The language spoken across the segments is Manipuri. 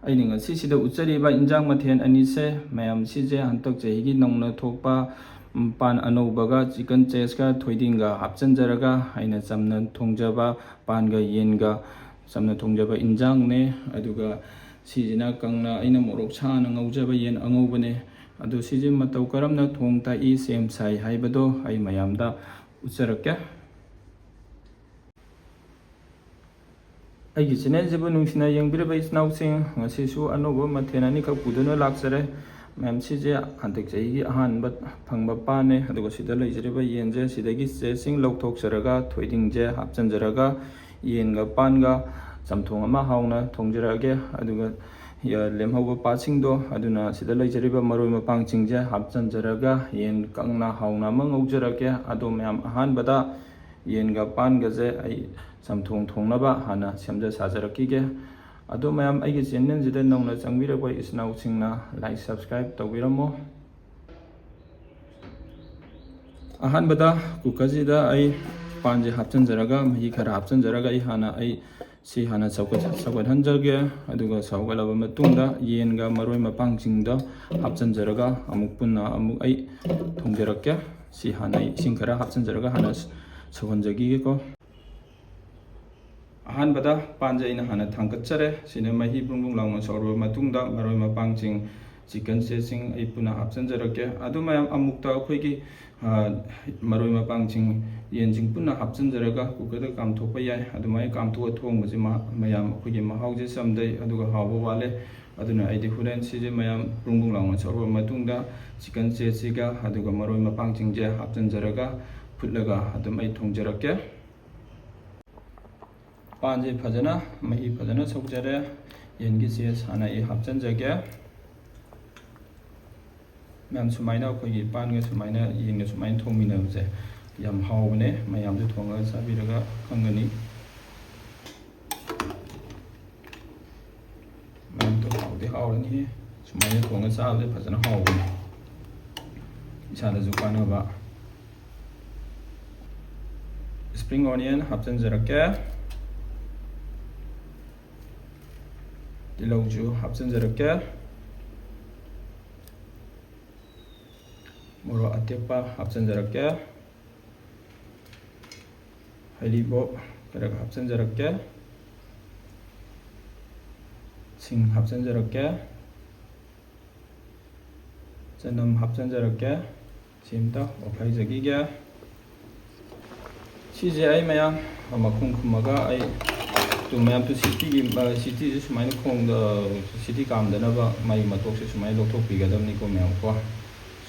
ꯑꯩꯅ ꯉꯁꯤꯁꯤꯗ ꯎꯠꯆꯔꯤꯕ ꯏꯟꯖꯥꯡ ꯃꯊꯦꯜ ꯑꯅꯤꯁꯦ ꯃꯌꯥꯝ ꯁꯤꯁꯦ ꯍꯟꯗꯛ ꯆꯍꯤꯒꯤ ꯅꯧꯅ ꯊꯣꯛꯄ ꯄꯥꯟ ꯑꯅꯧꯕꯒ ꯆꯤꯀꯟ ꯆꯦꯁꯀ ꯊꯣꯏꯗꯤꯡꯒ ꯍꯥꯞꯆꯤꯟꯖꯔꯒ ꯑꯩꯅ ꯆꯝꯅ ꯊꯣꯡꯖꯕ ꯄꯥꯟꯒ ꯌꯦꯟꯒ ꯆꯝꯅ ꯊꯣꯡꯖꯕ ꯏꯟꯖꯥꯡꯅꯦ. ꯑꯗꯨꯒ ꯁꯤꯁꯤꯅ ꯀꯪꯅ ꯑꯩꯅ ꯃꯣꯔꯣꯛ ꯁꯥꯅ ꯉꯧꯖꯕ ꯌꯦꯟ ꯑꯉꯧꯕꯅꯦ. ꯑꯗꯨ ꯁꯤꯁꯦ ꯃꯇꯧ ꯀꯔꯝꯅ ꯊꯣꯡ ꯇꯥꯛꯏ ꯁꯦꯝ ꯁꯥꯏ ꯍꯥꯏꯕꯗꯣ ꯑꯩ ꯃꯌꯥꯝꯗ ꯎꯠꯆꯔꯛꯀꯦ. ꯑꯩꯒꯤ ꯆꯦꯅꯦꯜꯁꯤꯕꯨ ꯅꯨꯡꯁꯤꯅ ꯌꯦꯡꯕꯤꯔꯤꯕ ꯏꯆꯤꯟꯅꯥꯎꯁꯤꯡ, ꯉꯁꯤꯁꯨ ꯑꯅꯧꯕ ꯃꯊꯦꯜ ꯑꯅꯤꯈꯛ ꯄꯨꯗꯨꯅ ꯂꯥꯛꯆꯔꯦ. ꯃꯌꯥꯝ ꯁꯤꯁꯦ ꯍꯟꯗꯛ ꯆꯍꯤꯒꯤ ꯑꯍꯥꯟꯕ ꯐꯪꯕ ꯄꯥꯟꯅꯦ. ꯑꯗꯨꯒ ꯁꯤꯗ ꯂꯩꯖꯔꯤꯕ ꯌꯦꯟꯁꯦ ꯁꯤꯗꯒꯤ ꯆꯦꯁꯤꯡ ꯂꯧꯊꯣꯛꯆꯔꯒ ꯊꯣꯏꯗꯤꯡꯁꯦ ꯍꯥꯞꯆꯤꯟꯖꯔꯒ ꯌꯦꯟꯒ ꯄꯥꯟꯒ ꯆꯝꯊꯣꯡ ꯑꯃ ꯍꯥꯎꯅ ꯊꯣꯡꯖꯔꯛꯑꯒꯦ. ꯑꯗꯨꯒ ꯂꯦꯝꯍꯧꯕ ꯄꯥꯠꯁꯤꯡꯗꯣ ꯑꯗꯨꯅ ꯁꯤꯗ ꯂꯩꯖꯔꯤꯕ ꯃꯔꯣꯏ ꯃꯄꯥꯡꯁꯤꯡꯁꯦ ꯍꯥꯞꯆꯤꯟꯖꯔꯒ ꯌꯦꯟ ꯀꯪꯅ ꯍꯥꯎꯅ ꯑꯃ ꯉꯧꯖꯔꯛꯀꯦ. ꯑꯗꯣ ꯃꯌꯥꯝ ꯑꯍꯥꯟꯕꯗ ꯌꯦꯟꯒ ꯄꯥꯟꯒꯁꯦ ꯑꯩ ꯆꯝꯊꯣꯡ ꯊꯣꯡꯅꯕ ꯍꯥꯟꯅ ꯁꯦꯝꯖ ꯁꯥꯖꯔꯛꯈꯤꯒꯦ. ꯑꯗꯣ ꯃꯌꯥꯝ ꯑꯩꯒꯤ ꯆꯦꯅꯦꯜꯁꯤꯗ ꯅꯧꯅ ꯆꯪꯕꯤꯔꯛꯄ ꯏꯆꯤꯟꯅꯥꯎꯁꯤꯡꯅ ꯂꯥꯏꯛ ꯁꯕꯁꯀ꯭ꯔꯥꯏꯕ ꯇꯧꯕꯤꯔꯝꯃꯣ. ꯑꯍꯥꯟꯕꯗ ꯀꯨꯀꯔꯁꯤꯗ ꯑꯩ ꯄꯥꯟꯁꯦ ꯍꯥꯞꯆꯤꯟꯖꯔꯒ ꯃꯍꯤ ꯈꯔ ꯍꯥꯞꯆꯤꯟꯖꯔꯒ ꯑꯩ ꯁꯤ ꯍꯥꯟꯅ ꯁꯧꯒꯠꯍꯟꯖꯒꯦ. ꯑꯗꯨꯒ ꯁꯧꯒꯠꯂꯕ ꯃꯇꯨꯡꯗ ꯌꯦꯟꯒ ꯃꯔꯣꯏ ꯃꯄꯥꯡꯁꯤꯡꯗ ꯍꯥꯞꯆꯤꯟꯖꯔꯒ ꯄꯨꯟꯅ ꯑꯩ ꯊꯣꯡꯖꯔꯛꯀꯦ. ꯁꯤ ꯍꯥꯟꯅ ꯑꯩ ꯏꯁꯤꯡ ꯈꯔ ꯍꯥꯞꯆꯤꯟꯖꯔꯒ ꯍꯥꯟꯅ ꯁꯧꯍꯟꯖꯈꯤꯒꯦꯀꯣ. ꯑꯍꯥꯟꯕꯗ ꯄꯥꯟꯁꯦ ꯑꯩꯅ ꯍꯥꯟꯅ ꯊꯥꯡꯒꯠꯆꯔꯦ. ꯁꯤꯅ ꯃꯍꯤ ꯕ꯭ꯔꯨꯡ ꯂꯥꯎꯅ ꯁꯧꯔꯕ ꯃꯇꯨꯡꯗ ꯃꯔꯣꯏ ꯃꯄꯥꯡꯁꯤꯡ ꯆꯤꯀꯟ ꯆꯦꯁꯤꯡ ꯑꯩ ꯄꯨꯟꯅ ꯍꯥꯞꯆꯤꯟꯖꯔꯛꯀꯦ. ꯑꯗꯨ ꯃꯌꯥꯝ ꯑꯃꯨꯛꯇ ꯑꯩꯈꯣꯏꯒꯤ ꯃꯔꯣꯏ ꯃꯄꯥꯡꯁꯤꯡ ꯌꯦꯟꯁꯤꯡ ꯄꯨꯟꯅ ꯍꯥꯞꯆꯤꯟꯖꯔꯒ ꯀꯨꯀꯔꯗ ꯀꯥꯝꯊꯣꯛꯄ ꯌꯥꯏ. ꯑꯗꯨꯃꯥꯏꯅ ꯀꯥꯝꯊꯣꯛꯑ ꯊꯣꯡꯕꯁꯤ ꯃꯌꯥꯝ ꯑꯩꯈꯣꯏꯒꯤ ꯃꯍꯥꯎꯁꯦ ꯆꯝꯗꯩ ꯑꯗꯨꯒ ꯍꯥꯎꯕ ꯋꯥꯠꯂꯦ. ꯑꯗꯨꯅ ꯑꯩꯗꯤ ꯍꯣꯔꯦꯟ ꯁꯤꯁꯦ ꯃꯌꯥꯝ ꯕ꯭ꯔꯨꯡ ꯂꯥꯎꯅ ꯁꯧꯔꯕ ꯃꯇꯨꯡꯗ ꯆꯤꯀꯟ ꯆꯦꯁꯤꯒ ꯑꯗꯨꯒ ꯃꯔꯣꯏ ꯃꯄꯥꯡꯁꯤꯡꯁꯦ ꯍꯥꯞꯆꯤꯟꯖꯔꯒ ꯐꯨꯠꯂꯒ ꯑꯗꯨꯝ ꯑꯩ ꯊꯣꯡꯖꯔꯛꯀꯦ. ꯄꯥꯟꯁꯦ ꯐꯖꯅ ꯃꯍꯤ ꯐꯖꯅ ꯁꯧꯖꯔꯦ. ꯌꯦꯟꯒꯤ ꯆꯦꯁ ꯍꯥꯟꯅ ꯑꯩ ꯍꯥꯞꯆꯤꯟꯖꯒꯦ. ꯃꯌꯥꯝ ꯁꯨꯃꯥꯏꯅ ꯑꯩꯈꯣꯏꯒꯤ ꯄꯥꯟꯒ ꯁꯨꯃꯥꯏꯅ ꯌꯦꯟꯒ ꯁꯨꯃꯥꯏꯅ ꯊꯣꯡꯃꯤꯟꯅꯕꯁꯦ ꯌꯥꯝ ꯍꯥꯎꯕꯅꯦ. ꯃꯌꯥꯝꯁꯨ ꯊꯣꯡꯉꯒ ꯆꯥꯕꯤꯔꯒ ꯈꯪꯒꯅꯤ. ꯃꯌꯥꯝꯗꯣ ꯍꯥꯎꯗꯤ ꯍꯥꯎꯔꯅꯤ. ꯁꯨꯃꯥꯏꯅ ꯊꯣꯡꯉꯒ ꯆꯥꯕꯁꯦ ꯐꯖꯅ ꯍꯥꯎꯕꯅꯦ. ꯏꯁꯥꯗꯁꯨ ꯀꯥꯟꯅꯕ. ꯁꯄ꯭ꯔꯤꯡ ꯑꯣꯅꯤꯌꯟ ꯍꯥꯞꯆꯤꯟꯖꯔꯛꯀꯦ. ꯇꯤꯜꯍꯧꯁꯨ ꯍꯥꯞꯆꯤꯟꯖꯔꯛꯀꯦ. ꯃꯣꯔꯣꯛ ꯑꯇꯦꯛꯄ ꯍꯥꯞꯆꯤꯟꯖꯔꯛꯀꯦ. ꯍꯩꯔꯤꯕꯣꯞ ꯈꯔ ꯍꯥꯞꯆꯤꯟꯖꯔꯛꯀꯦ. ꯁꯤꯡ ꯍꯥꯞꯆꯤꯟꯖꯔꯛꯀꯦ. ꯆꯅꯝ ꯍꯥꯞꯆꯤꯟꯖꯔꯛꯀꯦ. ꯁꯤ ꯑꯃꯇ ꯑꯣꯠꯈꯥꯏꯖꯈꯤꯒꯦ. ꯁꯤꯁꯦ ꯑꯩ ꯃꯌꯥꯝ ꯃꯈꯨꯝ ꯈꯨꯝꯃꯒ ꯑꯩ ꯃꯌꯥꯝꯗꯨ ꯁꯤꯇꯤꯁꯦ ꯁꯨꯃꯥꯏꯅ ꯁꯤꯇꯤ ꯀꯥꯝꯗꯅꯕ ꯃꯥꯒꯤ ꯃꯇꯣꯛꯁꯦ ꯁꯨꯃꯥꯏꯅ ꯂꯧꯊꯣꯛꯄꯤꯒꯗꯕꯅꯤꯀꯣ ꯃꯌꯥꯝꯀꯣ.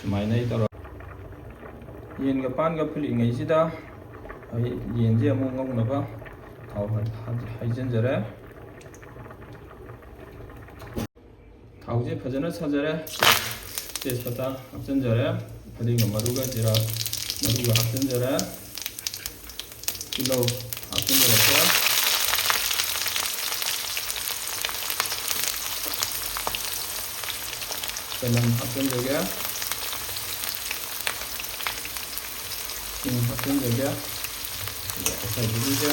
ꯁꯨꯃꯥꯏꯅ ꯑꯩ ꯇꯧꯔ ꯌꯦꯟꯒ ꯄꯥꯟꯒ ꯐꯨꯠꯂꯤꯉꯩꯁꯤꯗ ꯑꯩ ꯌꯦꯟꯁꯦ ꯑꯃꯨꯛ ꯉꯧꯅꯕ ꯊꯥꯎ ꯍꯩꯖꯤꯟꯖꯔꯦ. ꯊꯥꯎꯁꯦ ꯐꯖꯅ ꯁꯥꯖꯔꯦ. ꯇꯦꯖꯄꯇꯥ ꯍꯥꯞꯆꯤꯟꯖꯔꯦ. ꯐꯗꯤꯒꯣꯝ ꯃꯔꯨꯒ ꯖꯤꯔꯥ ꯃꯔꯨꯒ ꯍꯥꯞꯆꯤꯟꯖꯔꯦ. ꯇꯤꯜꯍꯧ ꯍꯥꯞꯆꯤꯟꯖꯔꯛꯀꯦ. ꯆꯅꯝ ꯍꯥꯞꯆꯤꯟꯖꯒꯦ. ꯁꯤꯡ ꯍꯥꯞꯆꯤꯟꯖꯒꯦ. ꯑꯣꯠꯈꯥꯏꯖꯈꯤꯒꯦ.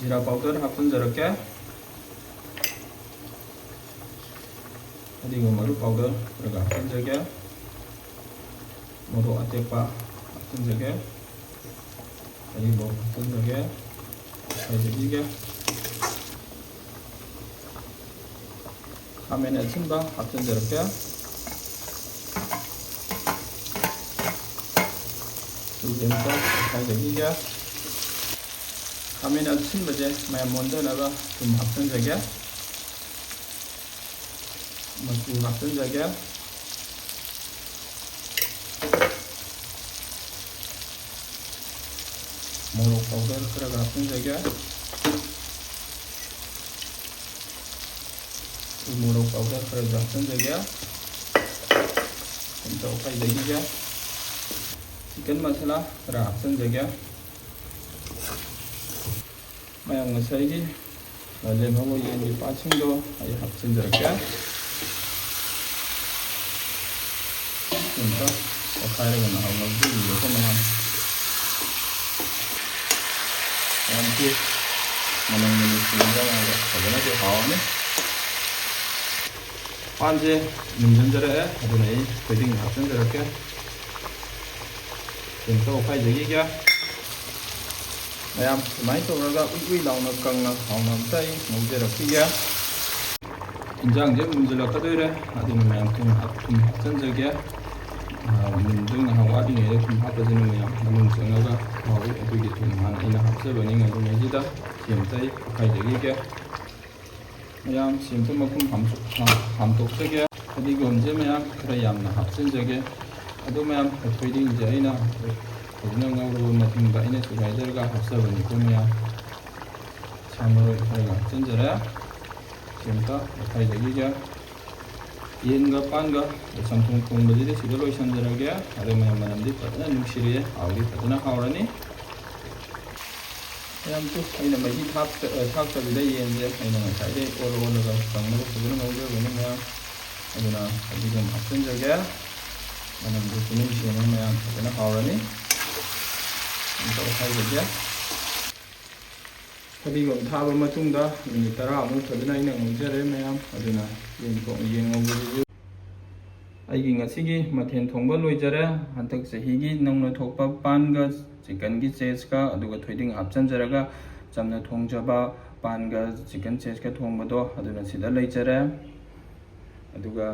ꯖꯤꯔꯥ ꯄꯥꯎꯗꯔ ꯍꯥꯞꯆꯤꯟꯖꯔꯛꯀꯦ. ꯐꯗꯤꯒꯣꯝ ꯃꯔꯨ ꯄꯥꯎꯗꯔ ꯈꯔꯒ ꯍꯥꯞꯆꯤꯟꯖꯒꯦ. ꯃꯣꯔꯣꯛ ꯑꯇꯦꯛꯄ ꯍꯥꯞꯆꯤꯟꯖꯒꯦ. ꯍꯩꯔꯤꯕꯣꯞ ꯍꯥꯞꯆꯤꯟꯖꯒꯦ. ꯑꯣꯠꯈꯥꯏꯖꯈꯤꯒꯦ. ꯈꯥꯃꯦꯟ ꯑꯁꯤꯟꯕ ꯍꯥꯞꯆꯤꯟꯖꯔꯛꯀꯦ. ꯁꯤꯁꯦ ꯑꯃꯨꯛꯀ ꯑꯣꯠꯈꯥꯏꯖꯈꯤꯒꯦ. ꯈꯥꯃꯦꯟ ꯑꯁꯤꯟꯕꯁꯦ ꯃꯌꯥꯝ ꯃꯣꯟꯊꯅꯕ ꯊꯨꯝ ꯍꯥꯞꯆꯤꯟꯖꯒꯦ. ꯃꯆꯨ ꯍꯥꯞꯆꯤꯟꯖꯒꯦ. ꯃꯣꯔꯣꯛ ꯄꯥꯎꯗꯔ ꯈꯔꯒ ꯍꯥꯞꯆꯤꯟꯖꯒꯦ. ꯃꯣꯔꯣꯛ ꯄꯥꯎꯗꯔ ꯈꯔꯒ ꯍꯥꯞꯆꯤꯟꯖꯒꯦ. ꯑꯃꯨꯛꯇ ꯑꯣꯠꯈꯥꯏꯖꯈꯤꯒꯦ. ꯆꯤꯀꯟ ꯃꯁꯥꯂꯥ ꯈꯔ ꯍꯥꯞꯆꯤꯟꯖꯒꯦ. ꯃꯌꯥꯝ ꯉꯁꯥꯏꯒꯤ ꯂꯦꯝꯍꯧꯕ ꯌꯦꯟꯒꯤ ꯄꯥꯠꯁꯤꯡꯗꯣ ꯑꯩ ꯍꯥꯞꯆꯤꯟꯖꯔꯛꯀꯦ. ꯑꯃꯨꯛꯇ ꯑꯣꯠꯈꯥꯏꯔꯒ ꯉꯧꯕꯤꯒꯦꯀꯣ ꯃꯌꯥꯝ. ꯃꯌꯥꯝꯁꯤ ꯃꯅꯝ ꯅꯨꯡꯁꯤꯔꯒ ꯐꯖꯅꯁꯨ ꯍꯥꯎꯔꯅꯤ. ꯄꯥꯟꯁꯦ ꯃꯨꯟꯖꯟꯖꯔꯛꯑꯦ ꯑꯗꯨꯅ ꯑꯩ ꯊꯣꯏꯗꯤꯡ ꯍꯥꯞꯆꯤꯟꯖꯔꯛꯀꯦ ꯀꯩꯅꯣ ꯑꯣꯠꯈꯥꯏꯖꯈꯤꯒꯦ ꯃꯌꯥꯝ ꯁꯨꯃꯥꯏꯅ ꯇꯧꯔꯒ ꯎꯏ ꯎꯏ ꯂꯥꯎꯅ ꯀꯪꯅ ꯍꯥꯎꯅ ꯑꯝꯇ ꯑꯩ ꯉꯧꯖꯔꯛꯈꯤꯒꯦ ꯏꯟꯖꯥꯡꯁꯦ ꯃꯨꯟꯖꯜꯂꯛꯀꯗꯣꯏꯔꯦ ꯑꯗꯨꯅ ꯃꯌꯥꯝ ꯊꯨꯝ ꯍꯥꯞꯆꯤꯟꯖꯒꯦ ꯃꯨꯟꯗꯨ ꯉꯥꯏꯍꯥꯛ ꯋꯥꯠꯂꯤꯉꯩꯗ ꯊꯨꯝ ꯍꯥꯞꯄꯁꯤꯅ ꯃꯌꯥꯝ ꯃꯅꯨꯡ ꯆꯪꯉꯒ ꯍꯥꯎꯏ ꯑꯗꯨꯒꯤ ꯊꯨꯝ ꯍꯥꯟꯅ ꯑꯩꯅ ꯍꯥꯞꯆꯕꯅꯤ ꯉꯧꯔꯤꯉꯩꯁꯤꯗ ꯁꯤ ꯑꯝꯇ ꯑꯩ ꯑꯣꯠꯈꯥꯏꯖꯈꯤꯒꯦ ꯃꯌꯥꯝ ꯁꯤ ꯑꯝꯇ ꯃꯈꯨꯝ ꯍꯥꯝꯇꯣꯛꯆꯒꯦ ꯐꯗꯤꯒꯣꯝꯁꯦ ꯃꯌꯥꯝ ꯈꯔ ꯌꯥꯝꯅ ꯍꯥꯞꯆꯤꯟꯖꯒꯦ ꯑꯗꯨ ꯃꯌꯥꯝ ꯊꯣꯏꯗꯤꯡꯁꯦ ꯑꯩꯅ ꯐꯖꯅ ꯉꯧꯔꯕ ꯃꯇꯨꯡꯗ ꯑꯩꯅ ꯁꯨꯒꯥꯏꯖꯔꯒ ꯍꯥꯞꯆꯕꯅꯤꯀꯣ ꯃꯌꯥꯝ ꯁꯥ ꯃꯔꯣꯏ ꯈꯔꯒ ꯍꯥꯞꯆꯤꯟꯖꯔꯦ ꯁꯤ ꯑꯝꯇ ꯑꯣꯠꯈꯥꯏꯖꯈꯤꯒꯦ ꯌꯦꯟꯒ ꯄꯥꯟꯒ ꯆꯝꯊꯣꯡ ꯊꯣꯡꯕꯁꯤꯗꯤ ꯁꯤꯗ ꯂꯣꯏꯁꯤꯟꯖꯔꯒꯦ ꯑꯗꯨ ꯃꯌꯥꯝ ꯃꯅꯝꯗꯤ ꯐꯖꯅ ꯅꯨꯡꯁꯤꯔꯛꯑꯦ ꯍꯥꯎꯗꯤ ꯐꯖꯅ ꯍꯥꯎꯔꯅꯤ ꯃꯌꯥꯝꯁꯨ ꯑꯩꯅ ꯃꯍꯤ ꯊꯥꯛꯇꯕꯤꯗ ꯌꯦꯟꯁꯦ ꯑꯩꯅ ꯉꯁꯥꯏꯗꯩ ꯑꯣꯜꯂꯒ ꯀꯪꯅꯕ ꯐꯖꯅ ꯉꯧꯖꯕꯅꯤ ꯃꯌꯥꯝ ꯑꯗꯨꯅ ꯐꯗꯤꯒꯣꯝ ꯍꯥꯞꯆꯤꯟꯖꯒꯦ ꯃꯅꯝꯗꯨ ꯄꯨꯛꯅꯤꯡ ꯁꯦꯡꯉ ꯃꯌꯥꯝ ꯐꯖꯅ ꯍꯥꯎꯔꯅꯤ ꯑꯝꯇ ꯑꯣꯠꯈꯥꯏꯖꯒꯦ ꯐꯗꯤꯒꯣꯝ ꯊꯥꯕ ꯃꯇꯨꯡꯗ ꯃꯤꯅꯤꯠ 10ꯃꯨꯛ ꯐꯖꯅ ꯑꯩꯅ ꯉꯧꯖꯔꯦ ꯃꯌꯥꯝ ꯑꯗꯨꯅ ꯌꯦꯟ ꯉꯧꯕꯁꯤꯁꯨ ꯑꯩꯒꯤ ꯉꯁꯤꯒꯤ ꯃꯊꯦꯜ ꯊꯣꯡꯕ ꯂꯣꯏꯖꯔꯦ ꯍꯟꯗꯛ ꯆꯍꯤꯒꯤ ꯅꯧꯅ ꯊꯣꯛꯄ ꯄꯥꯟꯒ ꯆꯤꯛꯀꯟꯒꯤ ꯆꯦꯁꯀ ꯑꯗꯨꯒ ꯊꯣꯏꯗꯤꯡ ꯍꯥꯞꯆꯤꯟꯖꯔꯒ ꯆꯝꯅ ꯊꯣꯡꯖꯕ ꯄꯥꯟꯒ ꯆꯤꯛꯀꯟ ꯆꯦꯁꯀ ꯊꯣꯡꯕꯗꯣ ꯑꯗꯨꯅ ꯁꯤꯗ ꯂꯩꯖꯔꯦ ꯑꯗꯨꯒ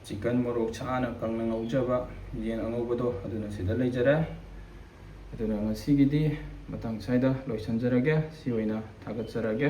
ꯆꯤꯛꯀꯟ ꯃꯣꯔꯣꯛ ꯁꯥꯅ ꯀꯪꯅ ꯉꯧꯖꯕ ꯌꯦꯟ ꯑꯉꯧꯕꯗꯣ ꯑꯗꯨꯅ ꯁꯤꯗ ꯂꯩꯖꯔꯦ ꯑꯗꯨꯅ ꯉꯁꯤꯒꯤꯗꯤ ꯃꯇꯥꯡ ꯁ꯭ꯋꯥꯏꯗ ꯂꯣꯏꯁꯤꯟꯖꯔꯒꯦ ꯁꯤ ꯑꯣꯏꯅ ꯊꯥꯒꯠꯆꯔꯒꯦ